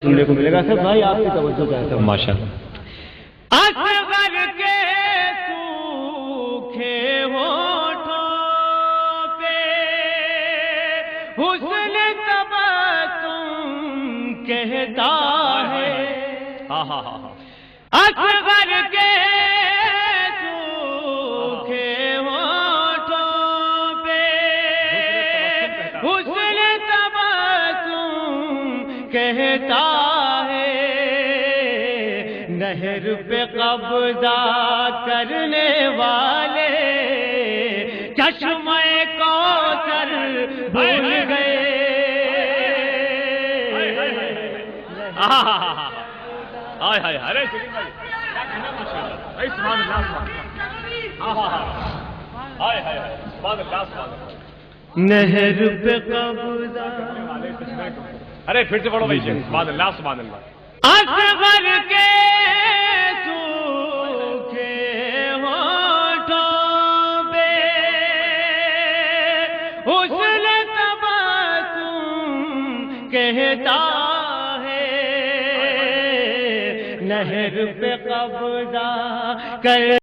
سننے کو ملے گا. سر بھائی آپ کی توجہ چاہتا ہوں. ماشاءاللہ. اصغر کے سوکھے ہونٹوں پہ حسن تبسم کہتا ہے. اصغر کے سوکھے ہونٹوں پہ حسن تبسم کہتا ہے. نہر پہ قبضہ کرنے والے چشمہ کوثر بھول گئے. ارے نہر پہ قبضہ. ارے پھر سے پڑھو بھائی. سبحان اللہ سبحان اللہ. اصغر کے سوکھے ہونٹوں پہ حسن تبسم کہتا ہے. نہر پہ قبضہ کر